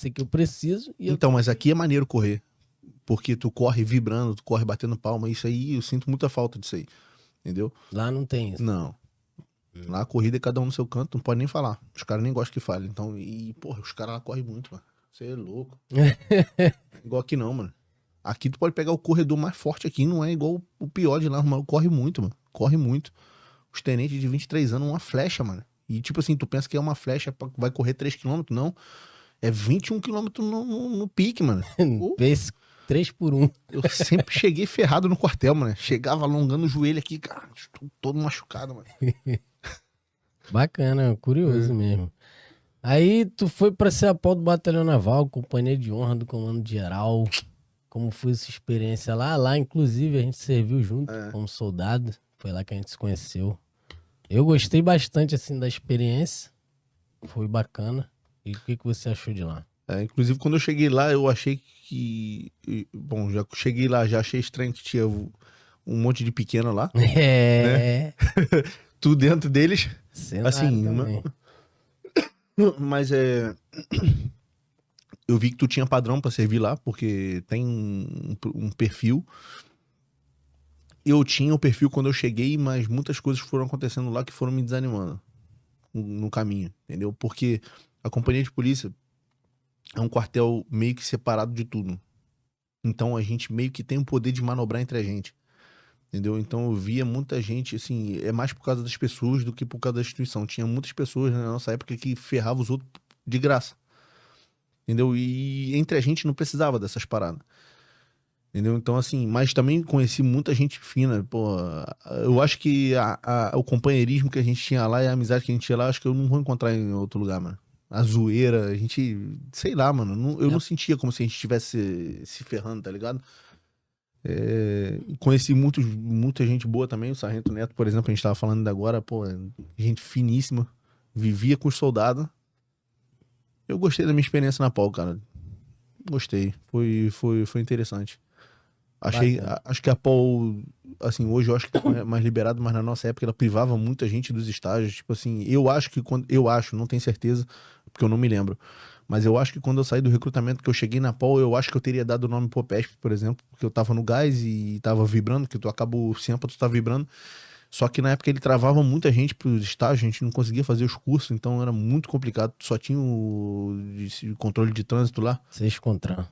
sei que eu preciso. E Então, mas aqui é maneiro correr. Porque tu corre vibrando, tu corre batendo palma. Isso aí, eu sinto muita falta disso aí. Entendeu? lá não tem isso. Não. Lá a corrida é cada um no seu canto, não pode nem falar. Os caras nem gostam que fale. Então, porra, os caras lá correm muito, mano. Você é louco. Igual aqui não, mano. Aqui tu pode pegar o corredor mais forte aqui, não é igual o pior de lá, mano. Corre muito, mano. Corre muito. Os tenentes de 23 anos, uma flecha, mano. E tipo assim, tu pensa que é uma flecha, vai correr 3 quilômetros, não. É 21 quilômetros no pique, mano. Esse 3 por 1. Eu sempre cheguei ferrado no quartel, mano. Chegava alongando o joelho aqui, cara, estou todo machucado, mano. Bacana, curioso mesmo. Aí tu foi pra ser apó do Batalhão Naval, companhia de honra do Comando Geral. Como foi essa experiência lá? Lá, inclusive, a gente serviu junto como soldado. Foi lá que a gente se conheceu. Eu gostei bastante, assim, da experiência. Foi bacana. E o que você achou de lá? Inclusive, quando eu cheguei lá, eu achei que... Bom, já cheguei lá, já achei estranho que tinha um monte de pequeno lá. É. Tudo dentro deles. Cenário Assim, também. mas eu vi que tu tinha padrão pra servir lá, porque tem um perfil. Eu tinha o perfil quando eu cheguei, mas muitas coisas foram acontecendo lá que foram me desanimando no caminho, entendeu? Porque a companhia de polícia é um quartel meio que separado de tudo. Então a gente meio que tem o poder de manobrar entre a gente, entendeu? Então eu via muita gente, assim, é mais por causa das pessoas do que por causa da instituição. Tinha muitas pessoas na nossa época que ferravam os outros de graça, entendeu? E entre a gente não precisava dessas paradas. Entendeu? Então, assim, mas também conheci muita gente fina, pô. Eu acho que o companheirismo que a gente tinha lá e a amizade que a gente tinha lá, acho que eu não vou encontrar em outro lugar, mano. A zoeira, a gente, sei lá, mano, eu não sentia como se a gente estivesse se ferrando, tá ligado? Conheci muita gente boa também, o Sargento Neto, por exemplo, a gente tava falando agora, pô, gente finíssima, vivia com os soldados. Eu gostei da minha experiência na POL, cara. Gostei, foi interessante. Acho que a POL, assim, hoje eu acho que tá mais liberado, mas na nossa época ela privava muita gente dos estágios. Tipo assim, não tenho certeza, porque eu não me lembro. Mas eu acho que quando eu saí do recrutamento, que eu cheguei na POL, eu acho que eu teria dado o nome POPESP, por exemplo, porque eu tava no gás e tava vibrando, que tu acaba o SEMPA, tu tá vibrando. Só que na época ele travava muita gente pros estágios, a gente não conseguia fazer os cursos, então era muito complicado. Só tinha o controle de trânsito lá. Vocês encontraram.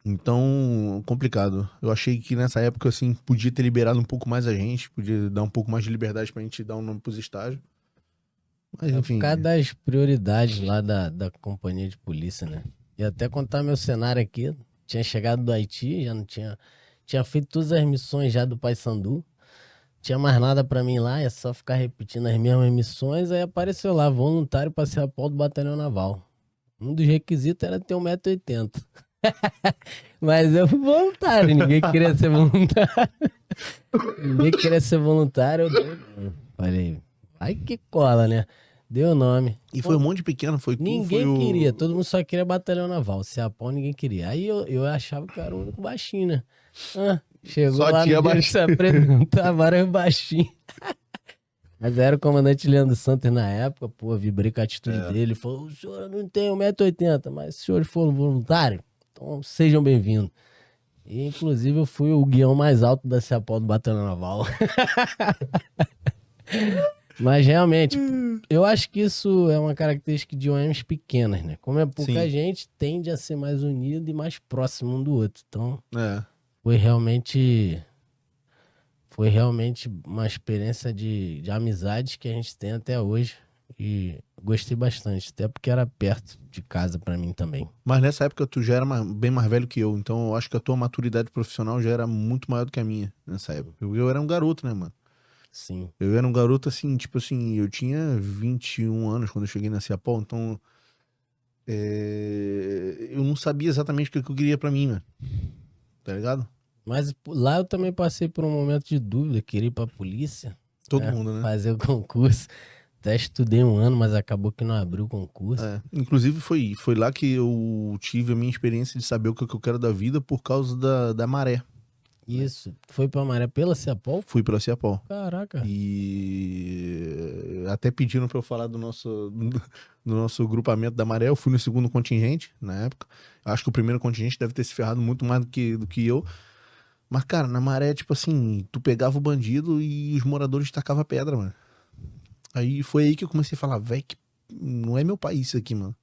Então, complicado. Eu achei que nessa época, assim, podia ter liberado um pouco mais a gente, podia dar um pouco mais de liberdade pra gente dar um nome pros estágios. Mas, enfim. Por causa das prioridades lá da companhia de polícia, né? E até contar meu cenário aqui, tinha chegado do Haiti, já não tinha... Tinha feito todas as missões já do Paysandu. Tinha mais nada pra mim lá, é só ficar repetindo as mesmas missões. Aí apareceu lá, voluntário pra ser apó do Batalhão Naval. Um dos requisitos era ter 1,80 m. Mas eu fui voluntário, ninguém queria ser voluntário. Ninguém queria ser voluntário, eu dei. Falei, vai que cola, né? Deu o nome. E foi um monte de pequeno, foi tu, Ninguém foi o... queria, todo mundo só queria Batalhão Naval. Se apó, ninguém queria. Aí eu achava que eu era o único baixinho, né? Chegou Só lá tinha no dia de se apresentar, vários baixinhos. Mas era o comandante Leandro Santos na época, pô, vibrei com a atitude dele. Ele falou, o senhor não tem 1,80 m, mas se os senhores foram voluntários, então sejam bem-vindos. E, inclusive, eu fui o guião mais alto da CEPOL do Batalhão Naval. Mas, realmente, eu acho que isso é uma característica de OMs pequenas, né? Como é pouca gente, tende a ser mais unido e mais próximo um do outro. Então, foi realmente uma experiência de amizade que a gente tem até hoje. E gostei bastante, até porque era perto de casa pra mim também. Mas nessa época tu já era bem mais velho que eu, então eu acho que a tua maturidade profissional já era muito maior do que a minha nessa época. Eu era um garoto, né, mano? Sim. Eu era um garoto assim, tipo assim, eu tinha 21 anos quando eu cheguei na Ciapol, então eu não sabia exatamente o que eu queria pra mim, mano. Tá ligado? Mas lá eu também passei por um momento de dúvida, queria ir pra polícia. Todo mundo, né? Fazer o concurso. Até estudei 1 ano, mas acabou que não abriu o concurso. Inclusive foi lá que eu tive a minha experiência de saber o que eu quero da vida por causa da maré. Isso. Foi pra maré pela Ciapol? Fui pela Ciapol. Caraca. E até pediram pra eu falar do nosso grupamento da Maré. Eu fui no segundo contingente, na época. Acho que o primeiro contingente deve ter se ferrado muito mais do que eu. Mas, cara, na Maré, tipo assim, tu pegava o bandido e os moradores tacavam pedra, mano. Aí foi aí que eu comecei a falar, velho, que não é meu país isso aqui, mano.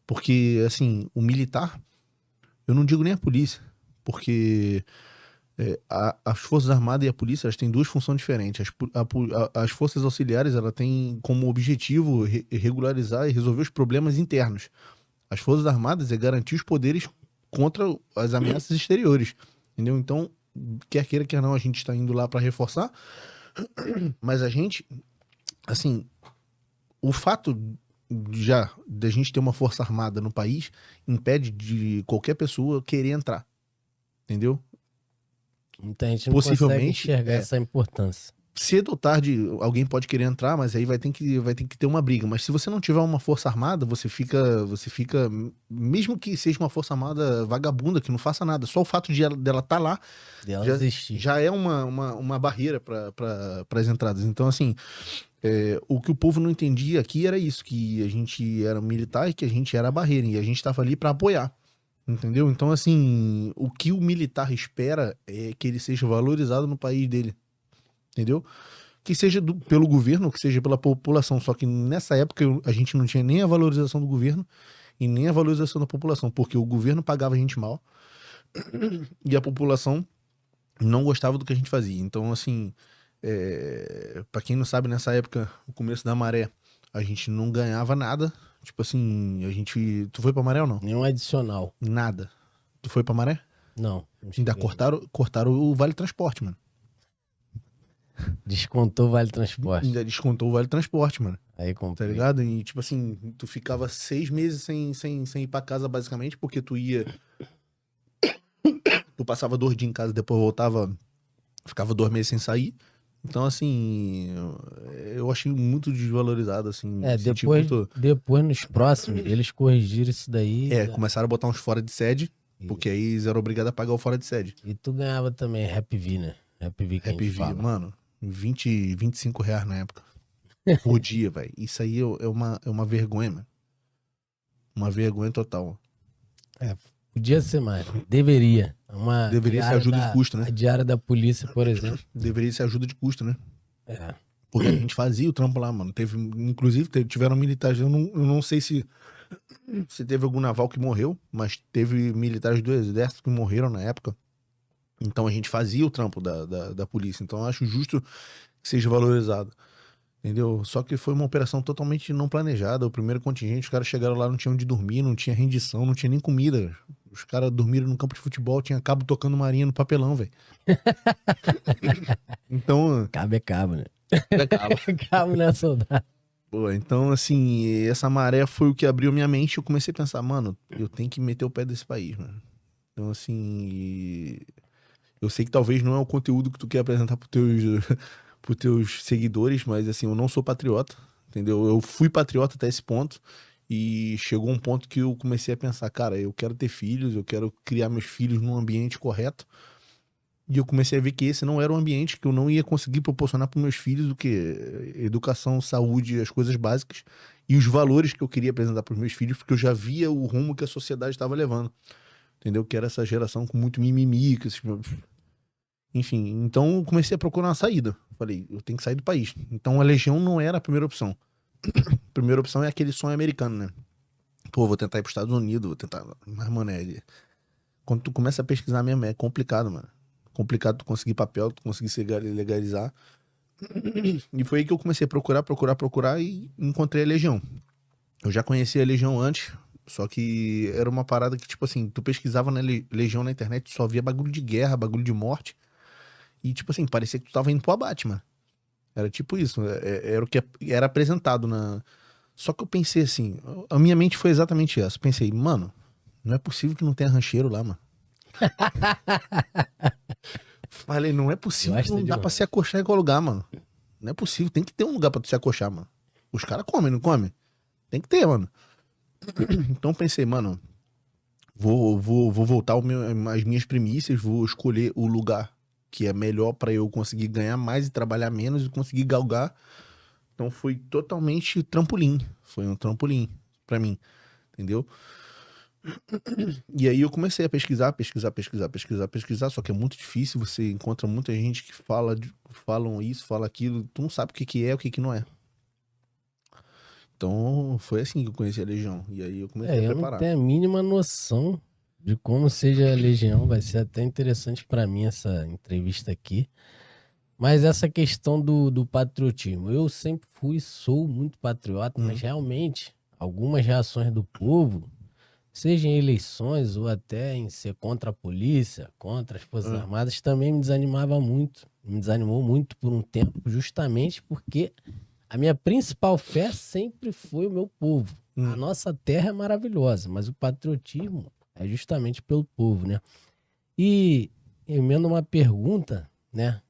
Porque, assim, o militar, eu não digo nem a polícia, porque as Forças Armadas e a polícia, elas têm duas funções diferentes. As Forças Auxiliares, ela tem como objetivo regularizar e resolver os problemas internos. As Forças Armadas é garantir os poderes contra as ameaças exteriores, entendeu? Então, quer queira, quer não, a gente está indo lá para reforçar, mas a gente, assim, o fato já da gente ter uma força armada no país impede de qualquer pessoa querer entrar, entendeu? Muita gente não consegue Possivelmente, enxergar essa importância. cedo ou tarde alguém pode querer entrar, mas aí vai ter que ter uma briga. Mas se você não tiver uma força armada, você fica, mesmo que seja uma força armada vagabunda, que não faça nada, só o fato dela estar lá Dela já, existir. já é uma barreira para as entradas. Então, assim, o que o povo não entendia aqui era isso, que a gente era militar e que a gente era a barreira, e a gente estava ali para apoiar. Entendeu? Então, assim, o que o militar espera é que ele seja valorizado no país dele. Entendeu? Que seja pelo governo, que seja pela população. Só que nessa época a gente não tinha nem a valorização do governo e nem a valorização da população, porque o governo pagava a gente mal e a população não gostava do que a gente fazia. Então, assim, para quem não sabe, nessa época, o começo da Maré, a gente não ganhava nada. Tipo assim, Tu foi pra Maré ou não? Nenhum adicional. Nada. Tu foi pra Maré? Não. Ainda cortaram o Vale Transporte, mano. Descontou o Vale Transporte. Ainda descontou o Vale Transporte, mano. Aí Tá comprei. ligado? E tipo assim, tu ficava 6 meses sem ir pra casa, basicamente, porque tu ia. Tu passava 2 dias em casa, depois voltava, ficava 2 meses sem sair. Então, assim, eu achei muito desvalorizado, assim. Senti muito. Depois nos próximos, eles corrigiram isso daí. Começaram a botar uns fora de sede, porque aí eles eram obrigados a pagar o fora de sede. E tu ganhava também Rap V, né? Rap V que a Rap gente V, fala. mano, 20, 25 reais na época. Por dia, velho. Isso aí é uma vergonha, mano. Uma vergonha total. Podia ser mais. Deveria. Deveria ser ajuda de custo, né? A diária da polícia, por exemplo. Deveria ser ajuda de custo, né? É. Porque a gente fazia o trampo lá, mano. Tiveram militares. Eu não sei se teve algum naval que morreu, mas teve militares do exército que morreram na época. Então a gente fazia o trampo da polícia. Então eu acho justo que seja valorizado. Entendeu? Só que foi uma operação totalmente não planejada. O primeiro contingente, os caras chegaram lá, não tinham onde dormir, não tinha rendição, não tinha nem comida. Os caras dormiram no campo de futebol, tinha cabo tocando marinha no papelão, velho. Então. Cabo é cabo, né? É cabo. Cabo não é soldado. Pô, então, assim, essa maré foi o que abriu minha mente. Eu comecei a pensar, mano, eu tenho que meter o pé desse país, mano. Então, assim, eu sei que talvez não é o conteúdo que tu quer apresentar pros teus seguidores, mas, assim, eu não sou patriota, entendeu? Eu fui patriota até esse ponto e chegou um ponto que eu comecei a pensar, cara, eu quero ter filhos, eu quero criar meus filhos num ambiente correto. E eu comecei a ver que esse não era um ambiente que eu não ia conseguir proporcionar para meus filhos o que educação, saúde, as coisas básicas e os valores que eu queria apresentar para os meus filhos, porque eu já via o rumo que a sociedade estava levando, entendeu? Que era essa geração com muito mimimi, enfim. Então eu comecei a procurar uma saída. Falei, eu tenho que sair do país. Então a Legião não era a primeira opção. A primeira opção é aquele sonho americano, né? Pô, vou tentar ir para os Estados Unidos, vou tentar. Mas, mano, quando tu começa a pesquisar mesmo, é complicado, mano. Complicado tu conseguir papel, tu conseguir se legalizar. E foi aí que eu comecei a procurar e encontrei a Legião. Eu já conhecia a Legião antes, só que era uma parada que, tipo assim, tu pesquisava na Legião na internet, tu só via bagulho de guerra, bagulho de morte. E, tipo assim, parecia que tu tava indo pro abate, mano. Era tipo isso, era o que era apresentado na... Só que eu pensei assim, a minha mente foi exatamente essa. Pensei, mano, não é possível que não tenha rancheiro lá, mano. Falei, não é possível que não dá pra se acochar em qualquer lugar, mano. Não é possível, tem que ter um lugar pra tu se acochar, mano. Os caras comem, não comem? Tem que ter, mano. Então pensei, mano, vou voltar as minhas primícias, vou escolher o lugar que é melhor pra eu conseguir ganhar mais e trabalhar menos e conseguir galgar Então foi totalmente trampolim. Foi um trampolim pra mim, entendeu? E aí eu comecei a pesquisar, só que é muito difícil, você encontra muita gente que falam isso, fala aquilo, tu não sabe o que que é, o que que não é. Então foi assim que eu conheci a Legião, e aí eu comecei a Eu não preparar. tenho a mínima noção de como seja a Legião. Vai ser até interessante para mim essa entrevista aqui. Mas essa questão do patriotismo, eu sempre sou muito patriota, mas realmente algumas reações do povo, seja em eleições ou até em ser contra a polícia, contra as Forças Ah, Armadas, também me desanimava muito. Me desanimou muito por um tempo, justamente porque a minha principal fé sempre foi o meu povo. A hum. nossa terra é maravilhosa, mas o patriotismo é justamente pelo povo, né? E emendo uma pergunta, né?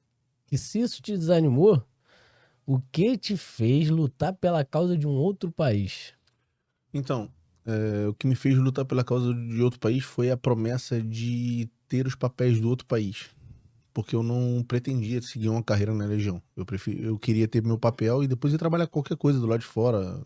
Que se isso te desanimou, o que te fez lutar pela causa de um outro país? Então, o que me fez lutar pela causa de outro país foi a promessa de ter os papéis do outro país. Porque eu não pretendia seguir uma carreira na Legião. Eu queria ter meu papel e depois ir trabalhar qualquer coisa do lado de fora.